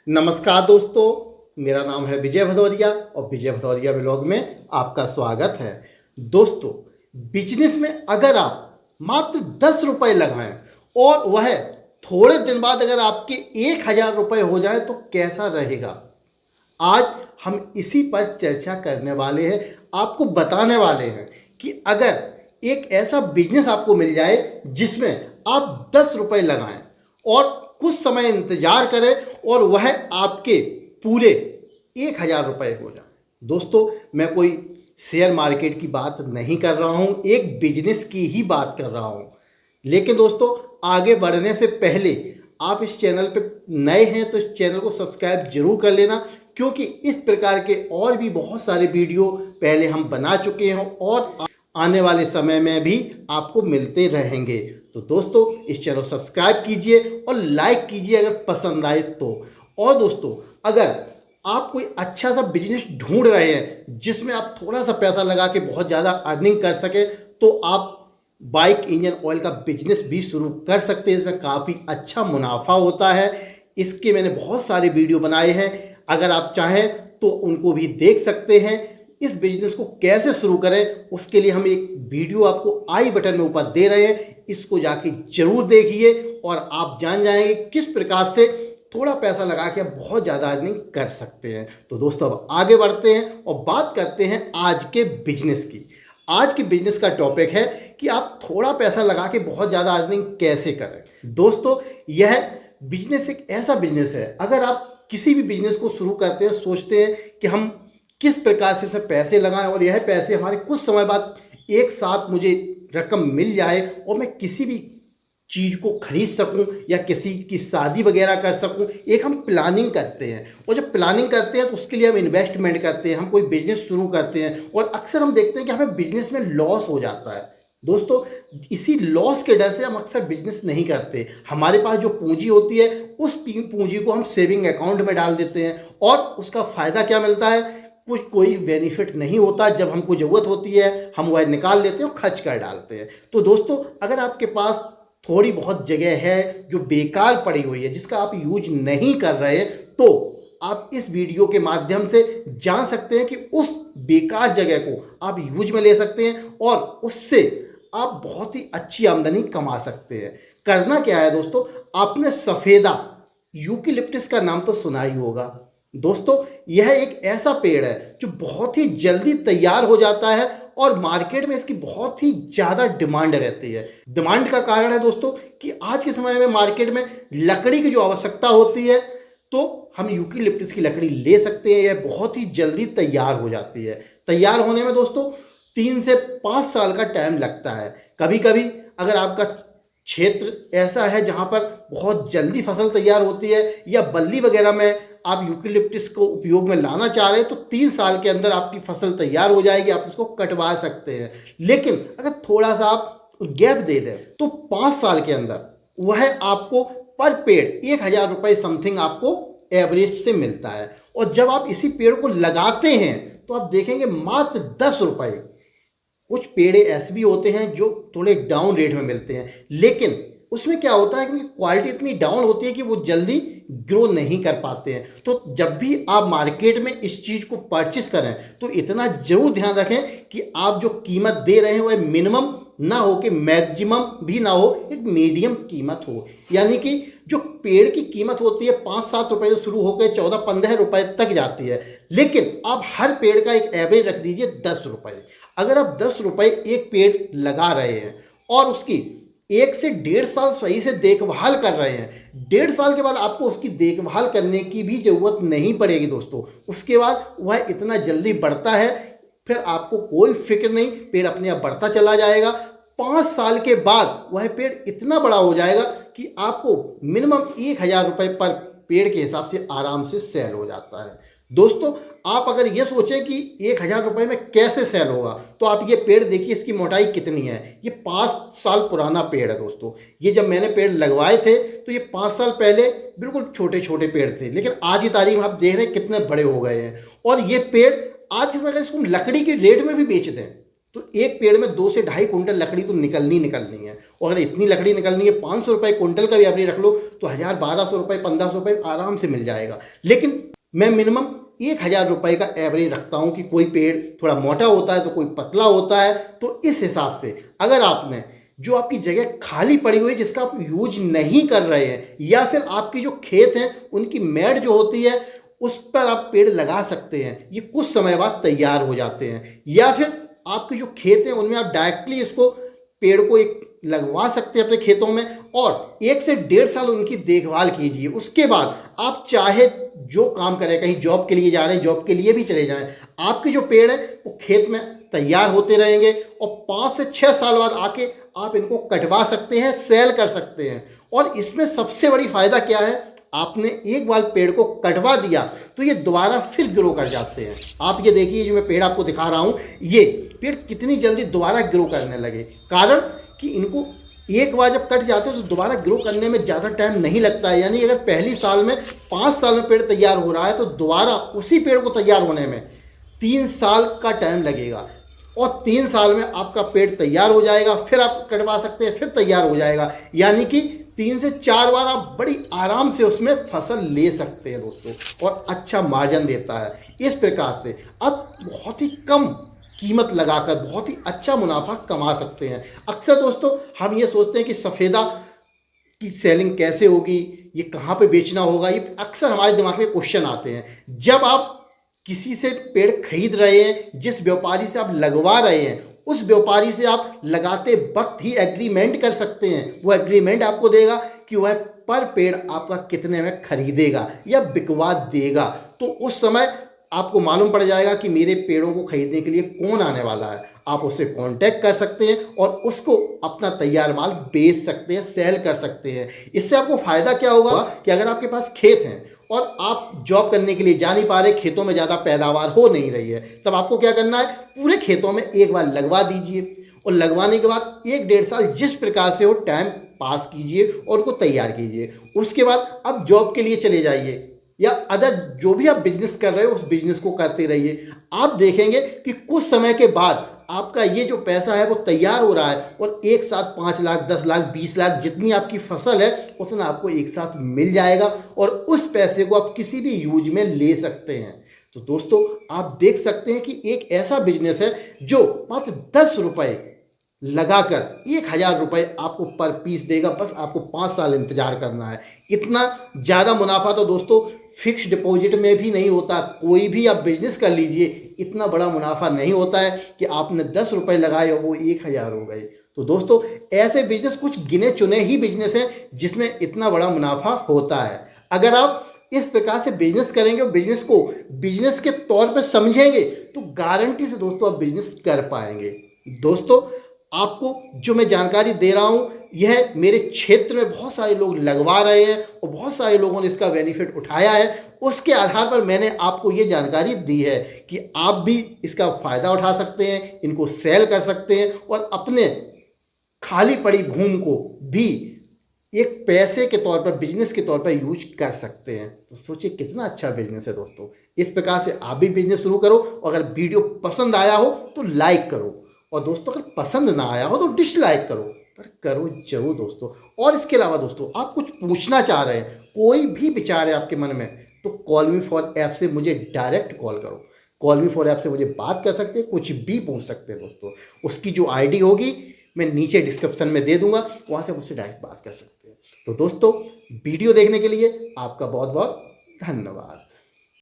नमस्कार दोस्तों, मेरा नाम है विजय भदौरिया और विजय भदौरिया ब्लॉग में आपका स्वागत है। दोस्तों, बिजनेस में अगर आप मात्र 10 रुपये लगाएं और वह थोड़े दिन बाद अगर आपके 1000 रुपये हो जाए तो कैसा रहेगा। आज हम इसी पर चर्चा करने वाले हैं, आपको बताने वाले हैं कि अगर एक ऐसा बिजनेस आपको मिल जाए जिसमें आप 10 रुपये लगाएं और कुछ समय इंतजार करें और वह आपके पूरे 1000 रुपये हो जाए। दोस्तों, मैं कोई शेयर मार्केट की बात नहीं कर रहा हूं, एक बिजनेस की ही बात कर रहा हूं। लेकिन दोस्तों, आगे बढ़ने से पहले आप इस चैनल पे नए हैं तो इस चैनल को सब्सक्राइब जरूर कर लेना, क्योंकि इस प्रकार के और भी बहुत सारे वीडियो पहले हम बना चुके हैं और आने वाले समय में भी आपको मिलते रहेंगे। तो दोस्तों, इस चैनल को सब्सक्राइब कीजिए और लाइक कीजिए अगर पसंद आए तो। और दोस्तों, अगर आप कोई अच्छा सा बिजनेस ढूंढ रहे हैं जिसमें आप थोड़ा सा पैसा लगा के बहुत ज़्यादा अर्निंग कर सके तो आप बाइक इंजन ऑयल का बिजनेस भी शुरू कर सकते हैं। इसमें काफ़ी अच्छा मुनाफा होता है। इसके मैंने बहुत सारे वीडियो बनाए हैं, अगर आप चाहें तो उनको भी देख सकते हैं। इस बिजनेस को कैसे शुरू करें उसके लिए हम एक वीडियो आपको आई बटन में ऊपर दे रहे हैं, इसको जाके जरूर देखिए और आप जान जाएंगे किस प्रकार से थोड़ा पैसा लगा के बहुत ज़्यादा अर्निंग कर सकते हैं। तो दोस्तों, अब आगे बढ़ते हैं और बात करते हैं आज के बिजनेस की। आज के बिजनेस का टॉपिक है कि आप थोड़ा पैसा लगा के बहुत ज़्यादा अर्निंग कैसे करें। दोस्तों, यह बिजनेस एक ऐसा बिजनेस है, अगर आप किसी भी बिजनेस को शुरू करते हैं सोचते हैं कि हम किस प्रकार से इसे पैसे लगाएं और यह पैसे हमारे कुछ समय बाद एक साथ मुझे रकम मिल जाए और मैं किसी भी चीज़ को खरीद सकूं या किसी की शादी वगैरह कर सकूं। एक हम प्लानिंग करते हैं और जब प्लानिंग करते हैं तो उसके लिए हम इन्वेस्टमेंट करते हैं, हम कोई बिजनेस शुरू करते हैं और अक्सर हम देखते हैं कि हमें बिजनेस में लॉस हो जाता है। दोस्तों, इसी लॉस के डर से हम अक्सर बिजनेस नहीं करते। हमारे पास जो पूंजी होती है उस पूंजी को हम सेविंग अकाउंट में डाल देते हैं और उसका फ़ायदा क्या मिलता है, कुछ कोई बेनिफिट नहीं होता। जब हमको ज़रूरत होती है हम वह निकाल लेते हैं और खर्च कर डालते हैं। तो दोस्तों, अगर आपके पास थोड़ी बहुत जगह है जो बेकार पड़ी हुई है, जिसका आप यूज नहीं कर रहे, तो आप इस वीडियो के माध्यम से जान सकते हैं कि उस बेकार जगह को आप यूज में ले सकते हैं और उससे आप बहुत ही अच्छी आमदनी कमा सकते हैं। करना क्या है दोस्तों, आपने सफ़ेदा यूकेलिप्टस का नाम तो सुना ही होगा। दोस्तों, यह एक ऐसा पेड़ है जो बहुत ही जल्दी तैयार हो जाता है और मार्केट में इसकी बहुत ही ज़्यादा डिमांड रहती है। डिमांड का कारण है दोस्तों कि आज के समय में मार्केट में लकड़ी की जो आवश्यकता होती है तो हम यूकेलिप्टस की लकड़ी ले सकते हैं। यह बहुत ही जल्दी तैयार हो जाती है। तैयार होने में दोस्तों 3 से 5 साल का टाइम लगता है। कभी कभी अगर आपका क्षेत्र ऐसा है जहाँ पर बहुत जल्दी फसल तैयार होती है या बल्ली वगैरह में आप यूकेलिप्टस को उपयोग में लाना चाह रहे हैं तो 3 साल के अंदर आपकी फसल तैयार हो जाएगी, आप उसको कटवा सकते हैं। लेकिन अगर थोड़ा सा आप गैप दे दें तो 5 साल के अंदर वह आपको पर पेड़ 1000 रुपये समथिंग आपको एवरेज से मिलता है। और जब आप इसी पेड़ को लगाते हैं तो आप देखेंगे मात्र 10 रुपये। कुछ पेड़ ऐसे भी होते हैं जो थोड़े डाउन रेट में मिलते हैं, लेकिन उसमें क्या होता है कि क्वालिटी इतनी डाउन होती है कि वो जल्दी ग्रो नहीं कर पाते हैं। तो जब भी आप मार्केट में इस चीज़ को परचेस करें तो इतना जरूर ध्यान रखें कि आप जो कीमत दे रहे हैं वह मिनिमम ना हो कि मैक्सिमम भी ना हो, एक मीडियम कीमत हो। यानी कि जो पेड़ की कीमत होती है 5-7 रुपये से शुरू होकर 14-15 रुपये तक जाती है, लेकिन आप हर पेड़ का एक एवरेज रख दीजिए 10 रुपये। अगर आप 10 रुपये एक पेड़ लगा रहे हैं और उसकी 1 से 1.5 साल सही से देखभाल कर रहे हैं, 1.5 साल के बाद आपको उसकी देखभाल करने की भी ज़रूरत नहीं पड़ेगी दोस्तों। उसके बाद वह इतना जल्दी बढ़ता है, फिर आपको कोई फिक्र नहीं, पेड़ अपने आप बढ़ता चला जाएगा। 5 साल के बाद वह पेड़ इतना बड़ा हो जाएगा कि आपको मिनिमम 1000 रुपये पर पेड़ के हिसाब से आराम से सेल हो जाता है। दोस्तों, आप अगर ये सोचें कि 1000 रुपये में कैसे सेल होगा तो आप ये पेड़ देखिए, इसकी मोटाई कितनी है। ये 5 साल पुराना पेड़ है दोस्तों। ये जब मैंने पेड़ लगवाए थे तो ये 5 साल पहले बिल्कुल छोटे छोटे पेड़ थे, लेकिन आज की तारीख में आप देख रहे हैं कितने बड़े हो गए हैं। और ये पेड़ आज के समय अगर इसको लकड़ी के रेट में भी बेच दें तो एक पेड़ में 2 से ढाई कुंटल लकड़ी तो निकलनी है। और अगर इतनी लकड़ी निकलनी है, 500 रुपये कुंटल का भी एवरेज रख लो तो 1000-1200 रुपये 1500 रुपये आराम से मिल जाएगा। लेकिन मैं मिनिमम 1000 रुपये का एवरेज रखता हूँ कि कोई पेड़ थोड़ा मोटा होता है तो कोई पतला होता है। तो इस हिसाब से अगर आपने जो आपकी जगह खाली पड़ी हुई है जिसका आप यूज नहीं कर रहे हैं, या फिर आपकी जो खेत हैं उनकी मैड जो होती है उस पर आप पेड़ लगा सकते हैं। ये कुछ समय बाद तैयार हो जाते हैं। या फिर आपके जो खेत हैं उनमें आप डायरेक्टली इसको पेड़ को एक लगवा सकते हैं अपने खेतों में, और 1 से 1.5 साल उनकी देखभाल कीजिए। उसके बाद आप चाहे जो काम करें, कहीं जॉब के लिए जा रहे हैं जॉब के लिए भी चले जाएं, आपके जो पेड़ है वो खेत में तैयार होते रहेंगे और 5 से 6 साल बाद आके आप इनको कटवा सकते हैं, सेल कर सकते हैं। और इसमें सबसे बड़ी फायदा क्या है, आपने एक बार पेड़ को कटवा दिया तो ये दोबारा फिर ग्रो कर जाते हैं। आप ये देखिए, जो मैं पेड़ आपको दिखा रहा हूँ, ये पेड़ कितनी जल्दी दोबारा ग्रो करने लगे। कारण कि इनको एक बार जब कट जाते हैं तो दोबारा ग्रो करने में ज़्यादा टाइम नहीं लगता है। यानी अगर पहली साल में 5 साल में पेड़ तैयार हो रहा है तो दोबारा उसी पेड़ को तैयार होने में 3 साल का टाइम लगेगा। और 3 साल में आपका पेड़ तैयार हो जाएगा, फिर आप कटवा सकते हैं, फिर तैयार हो जाएगा। यानी कि 3 से 4 बार आप बड़ी आराम से उसमें फसल ले सकते हैं दोस्तों, और अच्छा मार्जिन देता है। इस प्रकार से आप बहुत ही कम कीमत लगाकर बहुत ही अच्छा मुनाफा कमा सकते हैं। अक्सर दोस्तों हम ये सोचते हैं कि सफ़ेदा की सेलिंग कैसे होगी, ये कहाँ पे बेचना होगा, ये अक्सर हमारे दिमाग में क्वेश्चन आते हैं। जब आप किसी से पेड़ खरीद रहे हैं, जिस व्यापारी से आप लगवा रहे हैं, उस व्यापारी से आप लगाते वक्त ही एग्रीमेंट कर सकते हैं। वो एग्रीमेंट आपको देगा कि वह पर पेड़ आपका कितने में खरीदेगा या बिकवा देगा। तो उस समय आपको मालूम पड़ जाएगा कि मेरे पेड़ों को खरीदने के लिए कौन आने वाला है। आप उससे कांटेक्ट कर सकते हैं और उसको अपना तैयार माल बेच सकते हैं, सेल कर सकते हैं। इससे आपको फ़ायदा क्या होगा कि अगर आपके पास खेत हैं और आप जॉब करने के लिए जा नहीं पा रहे, खेतों में ज़्यादा पैदावार हो नहीं रही है, तब आपको क्या करना है, पूरे खेतों में एक बार लगवा दीजिए और लगवाने के बाद 1-1.5 साल जिस प्रकार से हो टाइम पास कीजिए और उनको तैयार कीजिए। उसके बाद अब जॉब के लिए चले जाइए या अदर जो भी आप बिजनेस कर रहे हो उस बिजनेस को करते रहिए। आप देखेंगे कि कुछ समय के बाद आपका ये जो पैसा है वो तैयार हो रहा है और एक साथ 5 लाख, 10 लाख, 20 लाख जितनी आपकी फसल है उतना आपको एक साथ मिल जाएगा और उस पैसे को आप किसी भी यूज में ले सकते हैं। तो दोस्तों आप देख सकते हैं कि एक ऐसा बिजनेस है जो मात्र 10 रुपये लगाकर 1000 रुपये आपको पर पीस देगा। बस आपको 5 साल इंतजार करना है। इतना ज़्यादा मुनाफा तो दोस्तों फिक्स डिपॉजिट में भी नहीं होता। कोई भी आप बिजनेस कर लीजिए, इतना बड़ा मुनाफा नहीं होता है कि आपने 10 रुपये लगाए और वो 1000 हो गए। तो दोस्तों ऐसे बिजनेस कुछ गिने चुने ही बिजनेस हैं जिसमें इतना बड़ा मुनाफा होता है। अगर आप इस प्रकार से बिजनेस करेंगे और बिजनेस को बिजनेस के तौर पर समझेंगे तो गारंटी से दोस्तों आप बिजनेस कर पाएंगे। दोस्तों आपको जो मैं जानकारी दे रहा हूं यह मेरे क्षेत्र में बहुत सारे लोग लगवा रहे हैं और बहुत सारे लोगों ने इसका बेनिफिट उठाया है। उसके आधार पर मैंने आपको ये जानकारी दी है कि आप भी इसका फ़ायदा उठा सकते हैं, इनको सेल कर सकते हैं और अपने खाली पड़ी भूमि को भी एक पैसे के तौर पर, बिजनेस के तौर पर यूज कर सकते हैं। तो सोचिए कितना अच्छा बिजनेस है दोस्तों। इस प्रकार से आप भी बिजनेस शुरू करो। अगर वीडियो पसंद आया हो तो लाइक करो और दोस्तों अगर पसंद ना आया हो तो डिसलाइक करो, पर करो जरूर दोस्तों। और इसके अलावा दोस्तों आप कुछ पूछना चाह रहे हैं, कोई भी विचार है आपके मन में, तो कॉल मी फॉर ऐप से मुझे डायरेक्ट कॉल करो। कॉल मी फॉर ऐप से मुझे बात कर सकते हैं, कुछ भी पूछ सकते हैं दोस्तों। उसकी जो आईडी होगी मैं नीचे डिस्क्रिप्शन में दे दूंगा, वहाँ से मुझसे डायरेक्ट बात कर सकते हैं। तो दोस्तों वीडियो देखने के लिए आपका बहुत बहुत धन्यवाद।